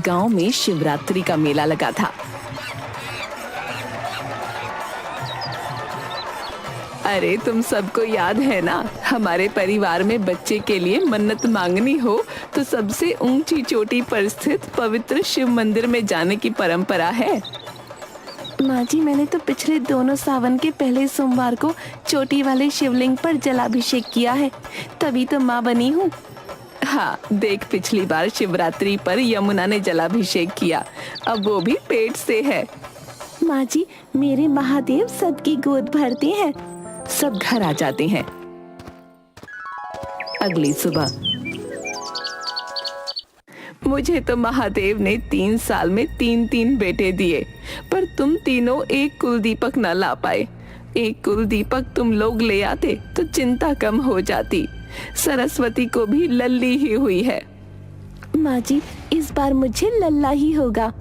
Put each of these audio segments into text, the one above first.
गांव में शिवरात्रि का मेला लगा था। अरे तुम सबको याद है ना, हमारे परिवार में बच्चे के लिए मन्नत मांगनी हो तो सबसे ऊंची चोटी पर स्थित पवित्र शिव मंदिर में जाने की परंपरा है। माँ जी, मैंने तो पिछले दोनों सावन के पहले सोमवार को चोटी वाले शिवलिंग पर जलाभिषेक किया है, तभी तो माँ बनी हूँ। हाँ देख, पिछली बार शिवरात्रि पर यमुना ने जलाभिषेक किया, अब वो भी पेट से है। माँ जी, मेरे महादेव सबकी गोद भरते हैं। सब घर आ जाते हैं। अगली सुबह मुझे तो महादेव ने 3 साल में 3 बेटे दिए, पर तुम तीनों एक कुल दीपक न ला पाए। एक कुल दीपक तुम लोग ले आते तो चिंता कम हो जाती। सरस्वती को भी लल्ली ही हुई है। माँ जी, इस बार मुझे लल्ला ही होगा।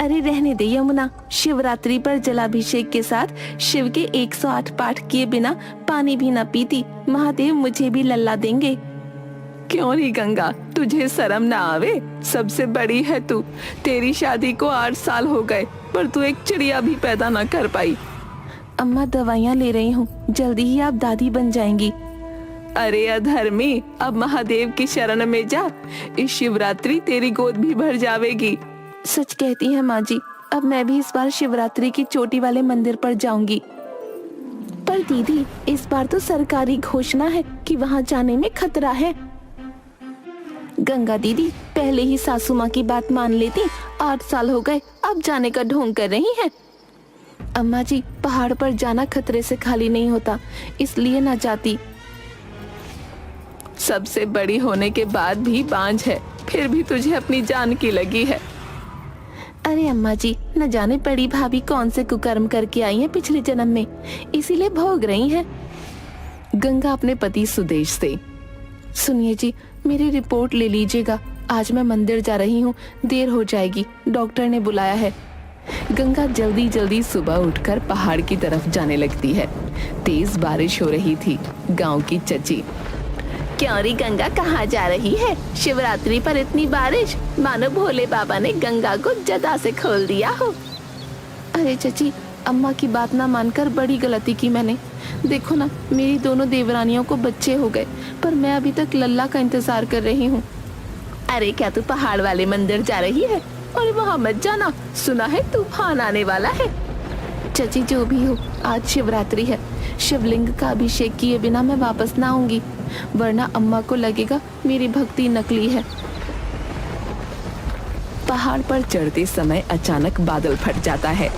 अरे रहने दे यमुना, शिवरात्रि पर जलाभिषेक के साथ शिव के 108 पाठ किए बिना पानी भी न पीती। महादेव मुझे भी लल्ला देंगे। क्यों नहीं गंगा, तुझे शर्म ना आवे? सबसे बड़ी है तू। तेरी शादी को 8 साल हो गए, पर तू एक चिड़िया भी पैदा न कर पाई। अम्मा, दवाइयाँ ले रही हूँ, जल्दी ही आप दादी बन जाएंगी। अरे अधर्मी, अब महादेव की शरण में जा, इस शिवरात्रि तेरी गोद भी भर जावेगी। सच कहती है माँ जी, अब मैं भी इस बार शिवरात्रि की चोटी वाले मंदिर पर जाऊंगी। पर दीदी, इस बार तो सरकारी घोषणा है कि वहाँ जाने में खतरा है। गंगा दीदी पहले ही सासू माँ की बात मान लेती। 8 साल हो गए, अब जाने का ढोंग कर रही हैं। अम्मा जी, पहाड़ पर जाना खतरे से खाली नहीं होता, इसलिए ना जाती। सबसे बड़ी होने के बाद भी बांझ है, फिर भी तुझे अपनी जान की लगी है। अरे अम्मा जी, न जाने बड़ी भाभी कौन से कुकर्म करके आई हैं पिछले जन्म में, इसीलिए भोग रही हैं। गंगा अपने पति सुदेश से, सुनिए जी, मेरी रिपोर्ट ले लीजिएगा, आज मैं मंदिर जा रही हूँ, देर हो जाएगी, डॉक्टर ने बुलाया है। गंगा जल्दी जल्दी सुबह उठकर पहाड़ की तरफ जाने लगती है। तेज बारिश हो रही थी। गांव की चची, क्यों री गंगा, कहाँ जा रही है? शिवरात्रि पर इतनी बारिश, मानो भोले बाबा ने गंगा को जदा से खोल दिया हो। अरे चची, अम्मा की बात ना मानकर बड़ी गलती की मैंने। देखो ना, मेरी दोनों देवरानियों को बच्चे हो गए, पर मैं अभी तक लल्ला का इंतजार कर रही हूँ। अरे क्या तू पहाड़ वाले मंदिर जा रही है? और वहाँ मत जाना, सुना है तूफान आने वाला है। चची जो भी हो, आज शिवरात्रि है, शिवलिंग का अभिषेक किए बिना मैं वापस ना आऊंगी, वरना अम्मा को लगेगा मेरी भक्ति नकली है। पहाड़ पर चढ़ते समय अचानक बादल फट जाता है।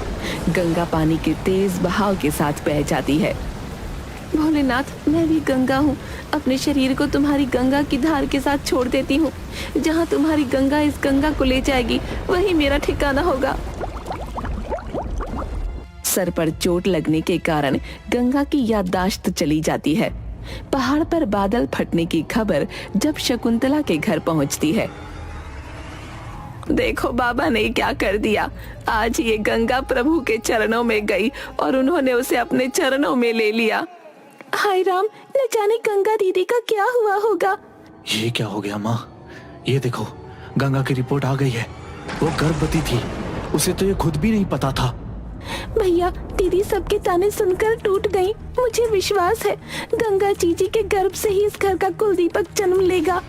गंगा पानी के तेज बहाव के साथ बह जाती है। भोलेनाथ, मैं भी गंगा हूँ, अपने शरीर को तुम्हारी गंगा की धार के साथ छोड़ देती हूँ। जहाँ तुम्हारी गंगा इस गंगा को ले जाएगी, वही मेरा ठिकाना होगा। सर पर चोट लगने के कारण गंगा की याददाश्त चली जाती है। पहाड़ पर बादल फटने की खबर जब शकुंतला के घर पहुंचती है। देखो बाबा ने क्या कर दिया, आज ये गंगा प्रभु के चरणों में गई और उन्होंने उसे अपने चरणों में ले लिया। हाय राम, न जाने गंगा दीदी का क्या हुआ होगा। ये क्या हो गया माँ? ये देखो, गंगा की रिपोर्ट आ गई है। वो गर्भवती थी, उसे तो ये खुद भी नहीं पता था। भैया, दीदी सबके ताने सुनकर टूट गई। मुझे विश्वास है गंगा जीजी के गर्भ से ही इस घर का कुल दीपक जन्म लेगा।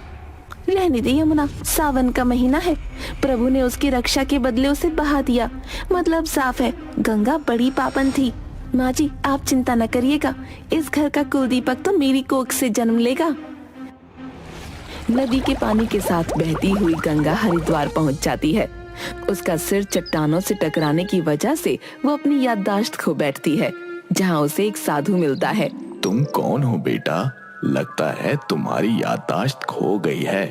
रहने दे यमुना, सावन का महीना है, प्रभु ने उसकी रक्षा के बदले उसे बहा दिया। मतलब साफ है, गंगा बड़ी पापन थी। माँ जी, आप चिंता न करिएगा, इस घर का कुल दीपक तो मेरी कोख से जन्म लेगा। नदी के पानी के साथ बहती हुई गंगा हरिद्वार पहुंच जाती है। उसका सिर चट्टानों से टकराने की वजह से वो अपनी याददाश्त खो बैठती है, जहाँ उसे एक साधु मिलता है। तुम कौन हो बेटा? लगता है तुम्हारी याददाश्त खो गई है।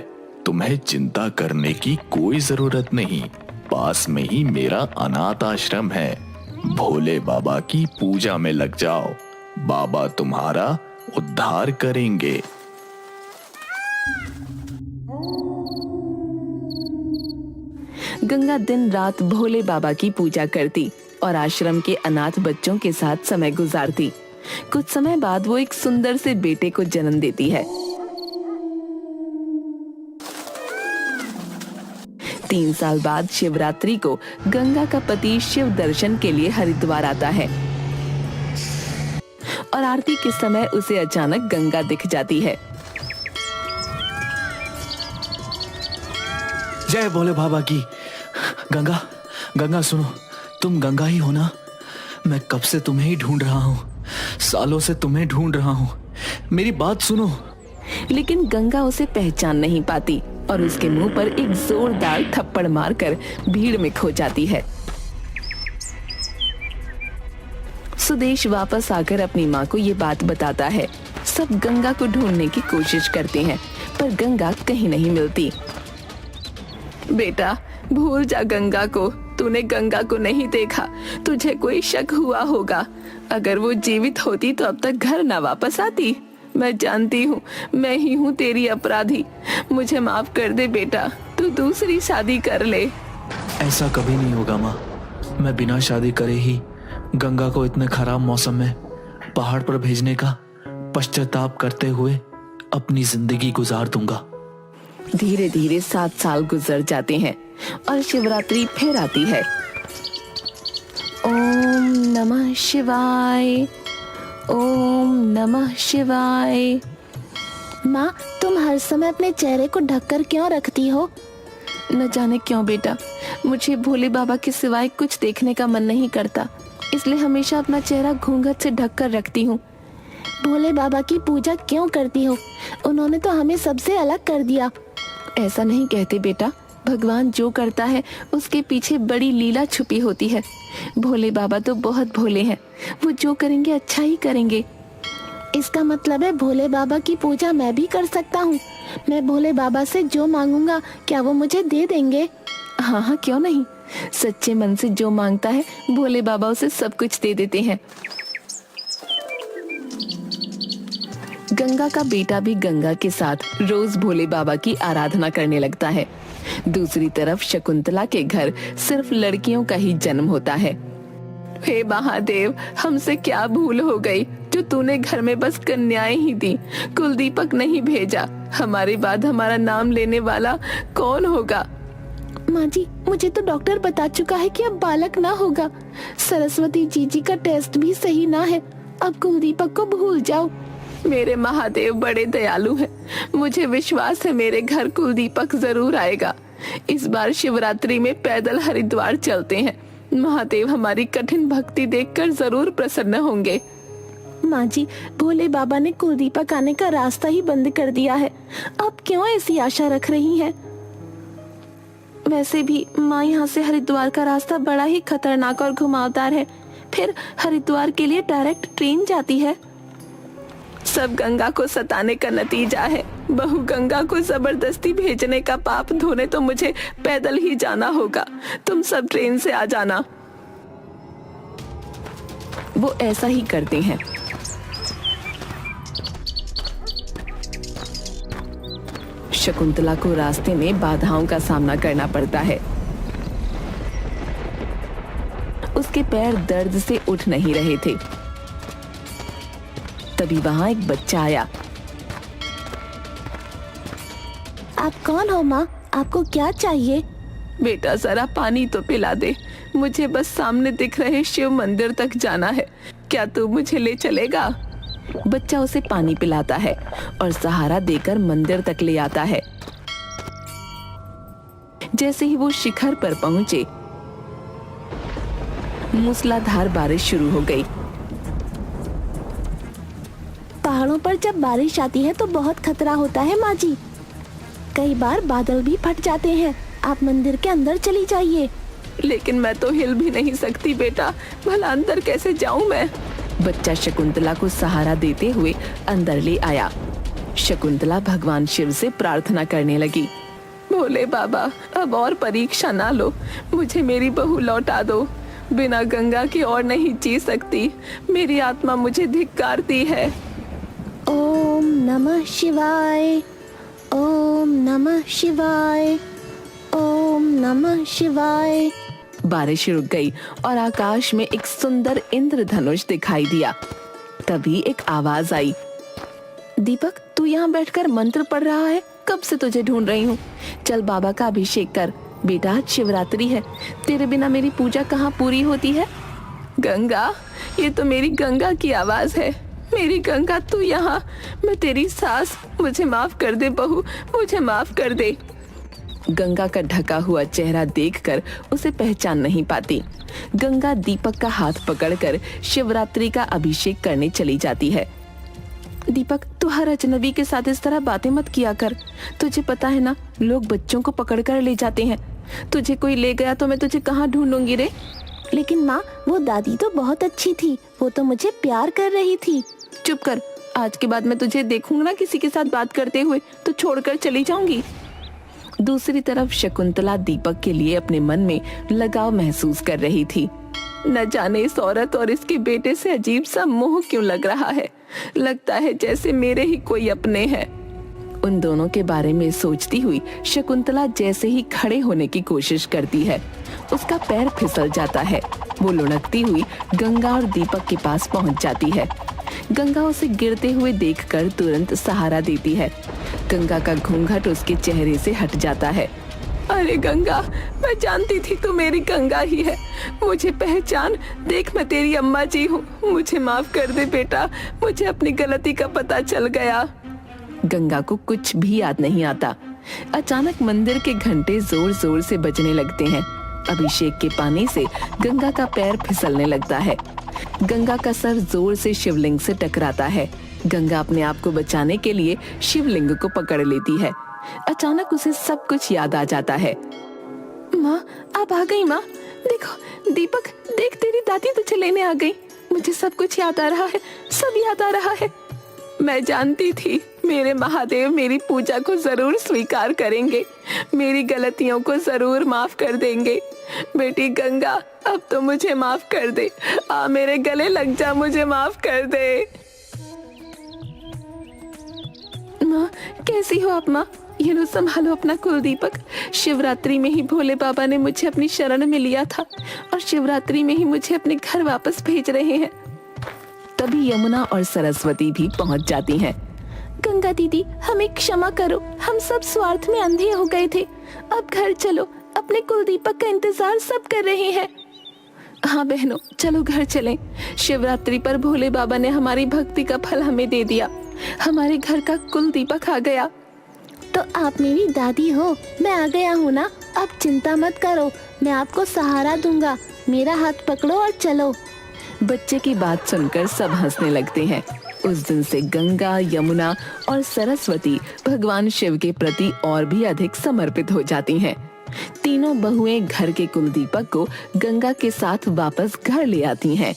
तुम्हें चिंता करने की कोई जरूरत नहीं, पास में ही मेरा अनाथ आश्रम है। भोले बाबा की पूजा में लग जाओ, बाबा तुम्हारा उद्धार करेंगे। गंगा दिन रात भोले बाबा की पूजा करती और आश्रम के अनाथ बच्चों के साथ समय गुजारती। कुछ समय बाद वो एक सुंदर से बेटे को जन्म देती है। 3 साल बाद शिवरात्रि को गंगा का पति शिव दर्शन के लिए हरिद्वार आता है और आरती के समय उसे अचानक गंगा दिख जाती है। जय भोले बाबा की। गंगा, गंगा सुनो, तुम गंगा ही हो ना? मैं कब से तुम्हें ही ढूंढ रहा हूँ, सालों से तुम्हें ढूंढ रहा हूँ, मेरी बात सुनो। लेकिन गंगा उसे पहचान नहीं पाती और उसके मुंह पर एक जोरदार थप्पड़ मारकर भीड़ में खो जाती है। सुदेश वापस आकर अपनी माँ को ये बात बताता है। सब गंगा को ढूंढने की कोशिश करते हैं पर गंगा कहीं नहीं मिलती। बेटा, भूल जा गंगा को। तूने गंगा को नहीं देखा, तुझे कोई शक हुआ होगा। अगर वो जीवित होती तो अब तक घर ना वापस आती। मैं जानती हूँ, मैं ही हूँ तेरी अपराधी। मुझे माफ कर दे बेटा, तू दूसरी शादी कर ले। ऐसा कभी नहीं होगा माँ। मैं बिना शादी करे ही गंगा को इतने खराब मौसम में पहाड़ पर भेजने का पश्चाताप करते हुए अपनी जिंदगी गुजार दूंगा। धीरे धीरे 7 साल गुजर जाते हैं और शिवरात्रि फिर आती है। ओम नमः शिवाय, ओम नमः शिवाय। माँ, तुम हर समय अपने चेहरे को ढककर क्यों रखती हो? न जाने क्यों बेटा, मुझे भोले बाबा के सिवाय कुछ देखने का मन नहीं करता, इसलिए हमेशा अपना चेहरा घूंघट से ढककर रखती हूँ। भोले बाबा की पूजा क्यों करती हो? उन्होंने तो हमें सबसे अलग कर दिया। ऐसा नहीं कहते बेटा, भगवान जो करता है उसके पीछे बड़ी लीला छुपी होती है। भोले बाबा तो बहुत भोले हैं, वो जो करेंगे अच्छा ही करेंगे। इसका मतलब है भोले बाबा की पूजा मैं भी कर सकता हूँ। मैं भोले बाबा से जो मांगूंगा क्या वो मुझे दे देंगे? हाँ हाँ, क्यों नहीं। सच्चे मन से जो मांगता है भोले बाबा उसे सब कुछ दे देते हैं। गंगा का बेटा भी गंगा के साथ रोज भोले बाबा की आराधना करने लगता है। दूसरी तरफ शकुंतला के घर सिर्फ लड़कियों का ही जन्म होता है। हे महादेव, हमसे क्या भूल हो गई जो तूने घर में बस कन्याएं ही दी, कुलदीपक नहीं भेजा। हमारे बाद हमारा नाम लेने वाला कौन होगा? माँ जी, मुझे तो डॉक्टर बता चुका है कि अब बालक ना होगा। सरस्वती जी का टेस्ट भी सही ना है। अब कुलदीपक को भूल जाओ। मेरे महादेव बड़े दयालु हैं। मुझे विश्वास है मेरे घर कुलदीपक जरूर आएगा। इस बार शिवरात्रि में पैदल हरिद्वार चलते हैं। महादेव हमारी कठिन भक्ति देखकर जरूर प्रसन्न होंगे। माँ जी, भोले बाबा ने कुलदीपक आने का रास्ता ही बंद कर दिया है। आप क्यों ऐसी आशा रख रही हैं? वैसे भी माँ, यहाँ से हरिद्वार का रास्ता बड़ा ही खतरनाक और घुमावदार है। फिर हरिद्वार के लिए डायरेक्ट ट्रेन जाती है। सब गंगा को सताने का नतीजा है। बहू गंगा को जबरदस्ती भेजने का पाप धोने तो मुझे पैदल ही जाना होगा। तुम सब ट्रेन से आ जाना। वो ऐसा ही करते हैं। शकुंतला को रास्ते में बाधाओं का सामना करना पड़ता है। उसके पैर दर्द से उठ नहीं रहे थे। तभी वहां एक बच्चा आया। आप कौन हो माँ? आपको क्या चाहिए? बेटा, जरा पानी तो पिला दे। मुझे बस सामने दिख रहे शिव मंदिर तक जाना है। क्या तू मुझे ले चलेगा? बच्चा उसे पानी पिलाता है और सहारा देकर मंदिर तक ले आता है। जैसे ही वो शिखर पर पहुंचे, मूसलाधार बारिश शुरू हो गई। पहाड़ों पर जब बारिश आती है तो बहुत खतरा होता है माँ जी। कई बार बादल भी फट जाते हैं। आप मंदिर के अंदर चली जाइए। लेकिन मैं तो हिल भी नहीं सकती बेटा, भला अंदर कैसे जाऊं मैं? बच्चा शकुंतला को सहारा देते हुए अंदर ले आया। शकुंतला भगवान शिव से प्रार्थना करने लगी। भोले बाबा, अब और परीक्षा ना लो, मुझे मेरी बहू लौटा दो। बिना गंगा की और नहीं जी सकती। मेरी आत्मा मुझे धिक्कारती है। ओम नमः शिवाय, ओम नमः शिवाय, ओम नमः शिवाय। बारिश रुक गई और आकाश में एक सुंदर इंद्रधनुष दिखाई दिया। तभी एक आवाज आई। दीपक, तू यहाँ बैठकर मंत्र पढ़ रहा है? कब से तुझे ढूंढ रही हूँ। चल बाबा का अभिषेक कर, बेटा आज शिवरात्रि है, तेरे बिना मेरी पूजा कहाँ पूरी होती है। गंगा, ये तो मेरी गंगा की आवाज है। मेरी गंगा तू यहाँ, मैं तेरी सास, मुझे माफ कर दे बहू, मुझे माफ कर दे। गंगा का ढका हुआ चेहरा देखकर उसे पहचान नहीं पाती। गंगा दीपक का हाथ पकड़कर शिवरात्रि का अभिषेक करने चली जाती है। दीपक, तू हर अजनबी के साथ इस तरह बातें मत किया कर। तुझे पता है ना, लोग बच्चों को पकड़कर ले जाते हैं। तुझे कोई ले गया तो मैं तुझे कहाँ ढूंढूंगी रे। लेकिन माँ, वो दादी तो बहुत अच्छी थी, वो तो मुझे प्यार कर रही थी। चुप कर, आज के बाद मैं तुझे देखूंगा ना किसी के साथ बात करते हुए तो छोड़कर चली जाऊंगी। दूसरी तरफ शकुंतला दीपक के लिए अपने मन में लगाव महसूस कर रही थी। न जाने इस औरत और इसके बेटे से अजीब सा मोह क्यों लग रहा है। लगता है जैसे मेरे ही कोई अपने हैं। उन दोनों के बारे में सोचती हुई शकुंतला जैसे ही खड़े होने की कोशिश करती है, उसका पैर फिसल जाता है। वो लुढ़कती हुई गंगा और दीपक के पास पहुंच जाती है। गंगा उसे गिरते हुए देखकर तुरंत सहारा देती है। गंगा का घूंघट उसके चेहरे से हट जाता है। अरे गंगा, मैं जानती थी तू मेरी गंगा ही है। मुझे पहचान, देख मैं तेरी अम्मा जी हूँ। मुझे माफ कर दे बेटा, मुझे अपनी गलती का पता चल गया। गंगा को कुछ भी याद नहीं आता। अचानक मंदिर के घंटे जोर जोर से बजने लगते हैं। अभिषेक के पानी से गंगा का पैर फिसलने लगता है। गंगा का सर जोर से शिवलिंग से टकराता है। गंगा अपने आप को बचाने के लिए शिवलिंग को पकड़ लेती है। अचानक उसे सब कुछ याद आ जाता है। माँ, आप आ गई माँ। देखो दीपक, देख तेरी दादी तुझे लेने आ गई। मुझे सब कुछ याद आ रहा है, सब याद आ रहा है। मैं जानती थी मेरे महादेव मेरी पूजा को जरूर स्वीकार करेंगे, मेरी गलतियों को जरूर माफ कर देंगे। बेटी गंगा, अब तो मुझे माफ कर दे। आ मेरे गले लग जा, मुझे माफ कर दे। माँ, कैसी हो आप माँ? ये लो संभालो अपना कुल दीपक। शिवरात्रि में ही भोले बाबा ने मुझे अपनी शरण में लिया था और शिवरात्रि में ही मुझे अपने घर वापस भेज रहे हैं। तभी यमुना और सरस्वती भी पहुंच जाती हैं। गंगा दीदी, हमें क्षमा करो, हम सब स्वार्थ में अंधे हो गए थे। अब घर चलो, अपने कुल दीपक का इंतजार सब कर रहे हैं। हाँ बहनों, चलो घर चलें। शिवरात्रि पर भोले बाबा ने हमारी भक्ति का फल हमें दे दिया। हमारे घर का कुल दीपक आ गया। तो आप मेरी दादी हो, मैं आ गया हूँ ना। अब चिंता मत करो, मैं आपको सहारा दूंगा। मेरा हाथ पकड़ो और चलो। बच्चे की बात सुनकर सब हंसने लगते हैं। उस दिन से गंगा, यमुना और सरस्वती भगवान शिव के प्रति और भी अधिक समर्पित हो जाती हैं। तीनों बहुएं घर के कुल दीपक को गंगा के साथ वापस घर ले आती हैं।